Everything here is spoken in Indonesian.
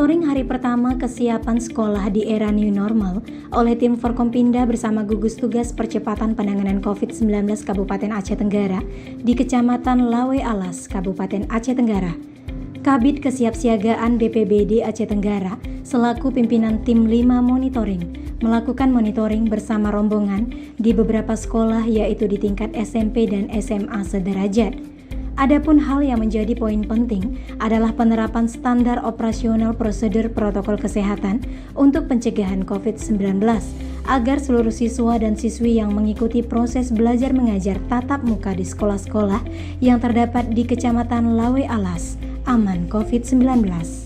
Monitoring hari pertama kesiapan sekolah di era new normal oleh tim Forkompinda bersama gugus tugas percepatan penanganan COVID-19 Kabupaten Aceh Tenggara di Kecamatan Lawe Alas, Kabupaten Aceh Tenggara. Kabid Kesiapsiagaan BPBD Aceh Tenggara selaku pimpinan tim 5 monitoring melakukan monitoring bersama rombongan di beberapa sekolah yaitu di tingkat SMP dan SMA sederajat. Adapun hal yang menjadi poin penting adalah penerapan standar operasional prosedur protokol kesehatan untuk pencegahan COVID-19 agar seluruh siswa dan siswi yang mengikuti proses belajar mengajar tatap muka di sekolah-sekolah yang terdapat di Kecamatan Lawe Alas aman COVID-19.